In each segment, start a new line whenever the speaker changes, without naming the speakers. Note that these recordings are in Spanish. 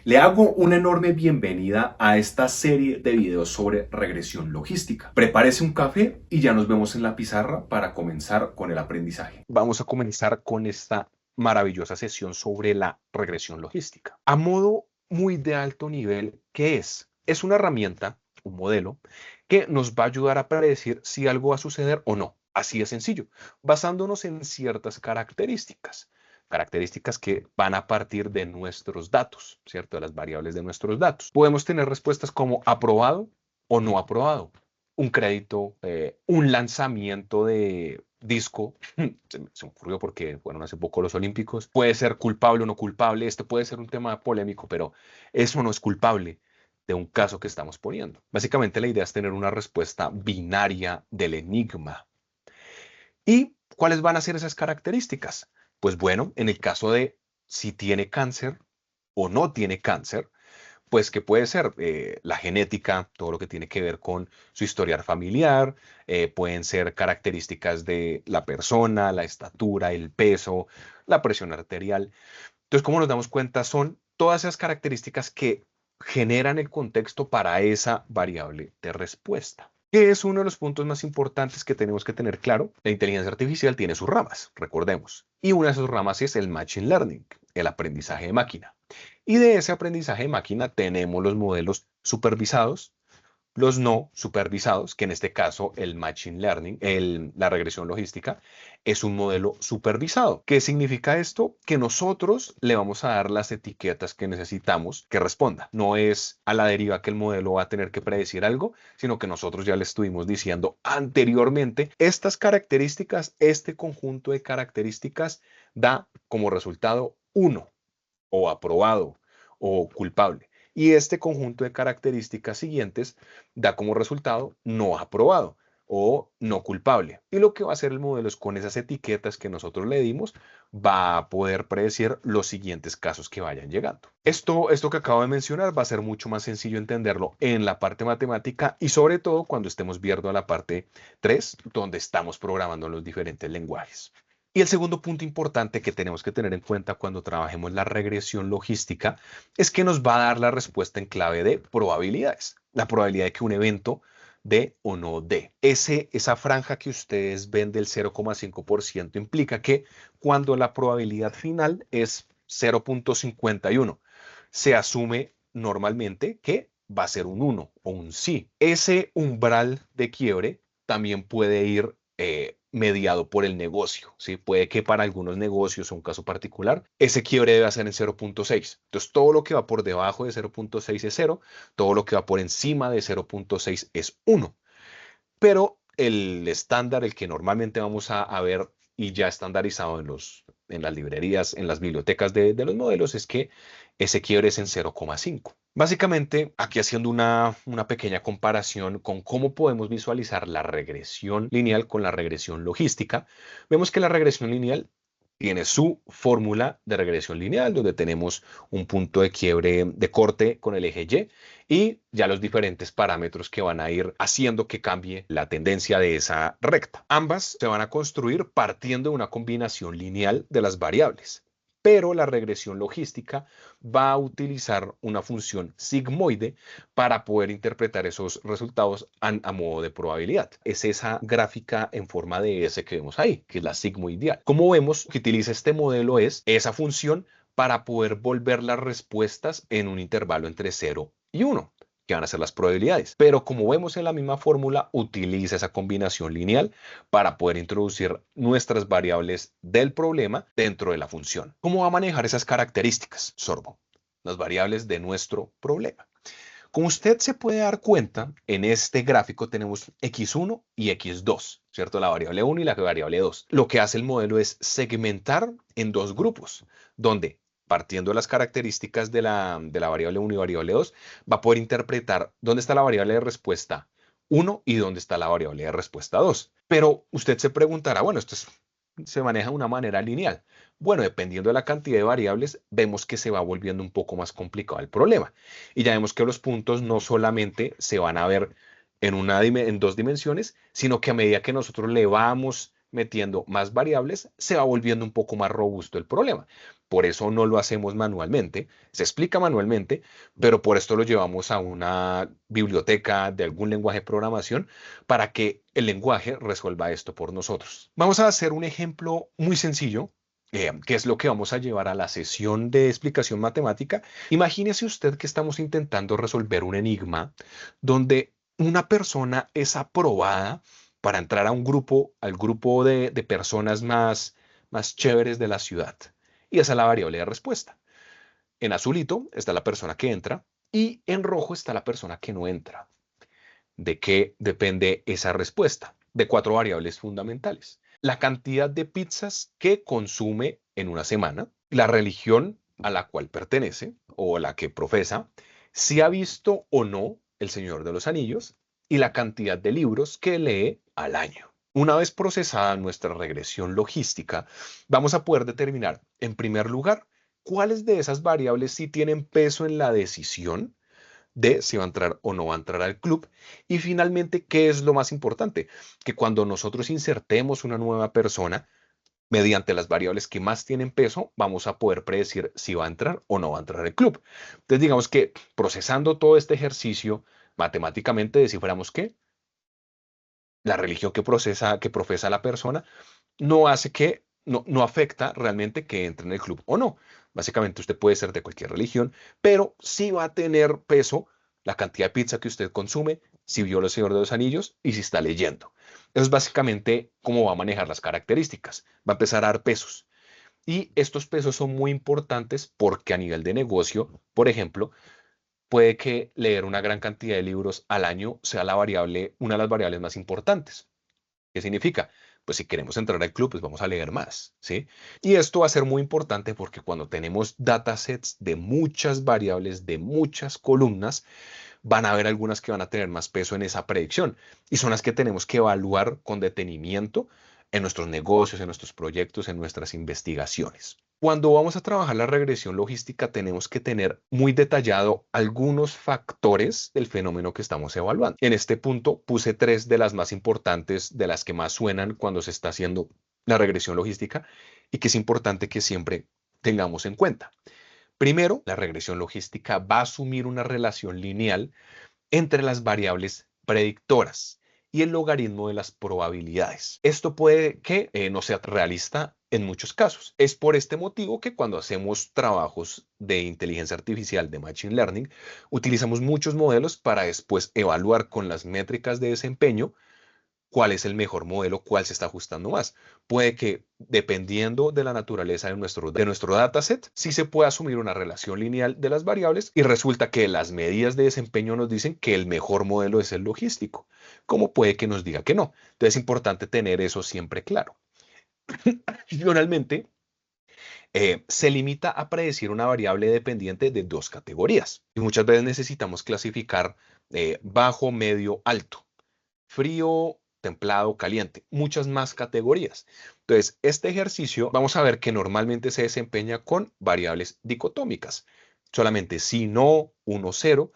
Le hago una enorme bienvenida a esta serie de videos sobre regresión logística. Prepárese un café y ya nos vemos en la pizarra para comenzar con el aprendizaje.
Vamos a comenzar con esta maravillosa sesión sobre la regresión logística. A modo muy de alto nivel, ¿qué es? Es una herramienta, un modelo, que nos va a ayudar a predecir si algo va a suceder o no. Así de sencillo, basándonos en ciertas características que van a partir de nuestros datos, ¿cierto? De las variables de nuestros datos. Podemos tener respuestas como aprobado o no aprobado, un crédito, un lanzamiento de disco, se me ocurrió porque fueron hace poco los Olímpicos, puede ser culpable o no culpable, este puede ser un tema polémico, pero eso no es culpable de un caso que estamos poniendo. Básicamente la idea es tener una respuesta binaria del enigma. ¿Y cuáles van a ser esas características? Pues bueno, en el caso de si tiene cáncer o no tiene cáncer, pues que puede ser la genética, todo lo que tiene que ver con su historial familiar, pueden ser características de la persona, la estatura, el peso, la presión arterial. Entonces, ¿cómo nos damos cuenta? Son todas esas características que generan el contexto para esa variable de respuesta. ¿Qué es uno de los puntos más importantes que tenemos que tener claro? La inteligencia artificial tiene sus ramas, recordemos. Y una de sus ramas es el Machine Learning, el aprendizaje de máquina. Y de ese aprendizaje de máquina tenemos los modelos supervisados, los no supervisados, que en este caso el Machine Learning, la regresión logística, es un modelo supervisado. ¿Qué significa esto? Que nosotros le vamos a dar las etiquetas que necesitamos que responda. No es a la deriva que el modelo va a tener que predecir algo, sino que nosotros ya le estuvimos diciendo anteriormente, estas características, este conjunto de características da como resultado uno o aprobado o culpable. Y este conjunto de características siguientes da como resultado no aprobado o no culpable. Y lo que va a hacer el modelo es con esas etiquetas que nosotros le dimos, va a poder predecir los siguientes casos que vayan llegando. Esto que acabo de mencionar va a ser mucho más sencillo entenderlo en la parte matemática y sobre todo cuando estemos viendo la parte 3 donde estamos programando los diferentes lenguajes. Y el segundo punto importante que tenemos que tener en cuenta cuando trabajemos la regresión logística es que nos va a dar la respuesta en clave de probabilidades. La probabilidad de que un evento dé o no dé. Esa franja que ustedes ven del 0,5% implica que cuando la probabilidad final es 0,51, se asume normalmente que va a ser un 1 o un sí. Ese umbral de quiebre también puede ir mediado por el negocio, ¿sí? Puede que para algunos negocios o un caso particular, ese quiebre debe ser en 0,6. Entonces, todo lo que va por debajo de 0,6 es 0, todo lo que va por encima de 0,6 es 1. Pero el estándar, el que normalmente vamos a ver y ya estandarizado en las librerías, en las bibliotecas de los modelos, es que ese quiebre es en 0,5. Básicamente, aquí haciendo una pequeña comparación con cómo podemos visualizar la regresión lineal con la regresión logística, vemos que la regresión lineal tiene su fórmula de regresión lineal, donde tenemos un punto de quiebre de corte con el eje Y y ya los diferentes parámetros que van a ir haciendo que cambie la tendencia de esa recta. Ambas se van a construir partiendo de una combinación lineal de las variables, pero la regresión logística va a utilizar una función sigmoide para poder interpretar esos resultados a modo de probabilidad. Es esa gráfica en forma de S que vemos ahí, que es la sigmoidial. Como vemos, que utiliza este modelo es esa función para poder volver las respuestas en un intervalo entre 0 y 1, que van a ser las probabilidades. Pero como vemos en la misma fórmula, utiliza esa combinación lineal para poder introducir nuestras variables del problema dentro de la función. ¿Cómo va a manejar esas características, Sorbo? Las variables de nuestro problema. Como usted se puede dar cuenta, en este gráfico tenemos x1 y x2, ¿cierto? La variable 1 y la variable 2. Lo que hace el modelo es segmentar en dos grupos, donde partiendo de las características de la variable 1 y variable 2, va a poder interpretar dónde está la variable de respuesta 1 y dónde está la variable de respuesta 2. Pero usted se preguntará, bueno, se maneja de una manera lineal. Bueno, dependiendo de la cantidad de variables, vemos que se va volviendo un poco más complicado el problema. Y ya vemos que los puntos no solamente se van a ver en dos dimensiones, sino que a medida que nosotros le vamos metiendo más variables, se va volviendo un poco más robusto el problema. Por eso no lo hacemos manualmente, se explica manualmente, pero por esto lo llevamos a una biblioteca de algún lenguaje de programación para que el lenguaje resuelva esto por nosotros. Vamos a hacer un ejemplo muy sencillo, que es lo que vamos a llevar a la sesión de explicación matemática. Imagínese usted que estamos intentando resolver un enigma donde una persona es aprobada para entrar a un grupo, al grupo de personas más chéveres de la ciudad. Y esa es la variable de respuesta. En azulito está la persona que entra y en rojo está la persona que no entra. ¿De qué depende esa respuesta? De cuatro variables fundamentales: la cantidad de pizzas que consume en una semana, la religión a la cual pertenece o la que profesa, si ha visto o no El Señor de los Anillos y la cantidad de libros que lee al año. Una vez procesada nuestra regresión logística, vamos a poder determinar, en primer lugar, cuáles de esas variables sí tienen peso en la decisión de si va a entrar o no va a entrar al club. Y finalmente, ¿qué es lo más importante? Que cuando nosotros insertemos una nueva persona, mediante las variables que más tienen peso, vamos a poder predecir si va a entrar o no va a entrar al club. Entonces, digamos que procesando todo este ejercicio, matemáticamente desciframos que la religión que profesa la persona no hace que, no afecta realmente que entre en el club o no. Básicamente usted puede ser de cualquier religión, pero sí va a tener peso la cantidad de pizza que usted consume, si vio El Señor de los Anillos y si está leyendo. Eso es básicamente cómo va a manejar las características. Va a empezar a dar pesos. Y estos pesos son muy importantes porque a nivel de negocio, por ejemplo, puede que leer una gran cantidad de libros al año sea la variable, una de las variables más importantes. ¿Qué significa? Pues si queremos entrar al club, pues vamos a leer más, ¿sí? Y esto va a ser muy importante porque cuando tenemos datasets de muchas variables, de muchas columnas, van a haber algunas que van a tener más peso en esa predicción y son las que tenemos que evaluar con detenimiento en nuestros negocios, en nuestros proyectos, en nuestras investigaciones. Cuando vamos a trabajar la regresión logística, tenemos que tener muy detallado algunos factores del fenómeno que estamos evaluando. En este punto puse tres de las más importantes, de las que más suenan cuando se está haciendo la regresión logística y que es importante que siempre tengamos en cuenta. Primero, la regresión logística va a asumir una relación lineal entre las variables predictoras y el logaritmo de las probabilidades. Esto puede que no sea realista en muchos casos. Es por este motivo que cuando hacemos trabajos de inteligencia artificial, de machine learning, utilizamos muchos modelos para después evaluar con las métricas de desempeño cuál es el mejor modelo, cuál se está ajustando más. Puede que, dependiendo de la naturaleza de nuestro dataset, sí se puede asumir una relación lineal de las variables y resulta que las medidas de desempeño nos dicen que el mejor modelo es el logístico, como puede que nos diga que no. Entonces es importante tener eso siempre claro. Finalmente, se limita a predecir una variable dependiente de dos categorías. Y muchas veces necesitamos clasificar bajo, medio, alto, frío, templado, caliente, muchas más categorías. Entonces, este ejercicio vamos a ver que normalmente se desempeña con variables dicotómicas, solamente sí, no, 1, 0,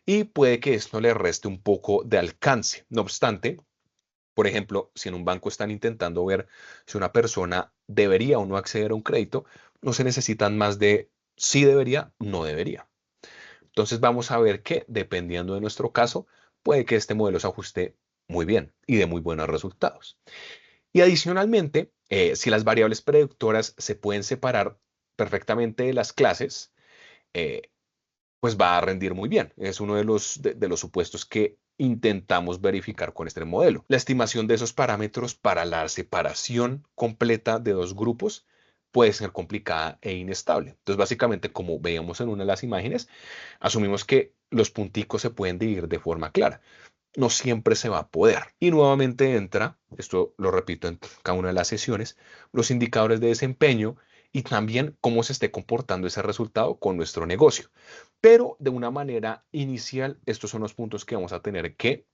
y puede que esto le reste un poco de alcance. No obstante, por ejemplo, si en un banco están intentando ver si una persona debería o no acceder a un crédito, no se necesitan más de sí debería, no debería. Entonces vamos a ver que dependiendo de nuestro caso, puede que este modelo se ajuste muy bien y de muy buenos resultados. Y adicionalmente, si las variables predictoras se pueden separar perfectamente de las clases, eh, pues va a rendir muy bien. Es uno de los supuestos que intentamos verificar con este modelo. La estimación de esos parámetros para la separación completa de dos grupos puede ser complicada e inestable. Entonces, básicamente, como veíamos en una de las imágenes, asumimos que los punticos se pueden dividir de forma clara. No siempre se va a poder. Y nuevamente entra, esto lo repito en cada una de las sesiones, los indicadores de desempeño y también cómo se esté comportando ese resultado con nuestro negocio. Pero de una manera inicial, estos son los puntos que vamos a tener que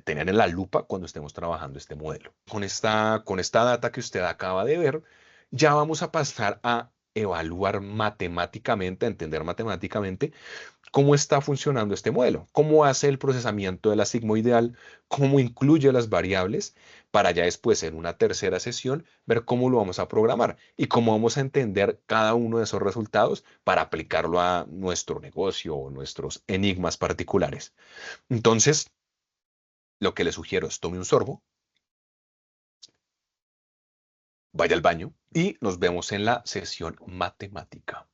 tener en la lupa cuando estemos trabajando este modelo. Con esta data que usted acaba de ver, ya vamos a pasar a evaluar matemáticamente, a entender matemáticamente cómo está funcionando este modelo, cómo hace el procesamiento de la sigmoidal, cómo incluye las variables, para ya después en una tercera sesión ver cómo lo vamos a programar y cómo vamos a entender cada uno de esos resultados para aplicarlo a nuestro negocio o nuestros enigmas particulares. Entonces, lo que le sugiero es tome un sorbo, vaya al baño y nos vemos en la sesión matemática.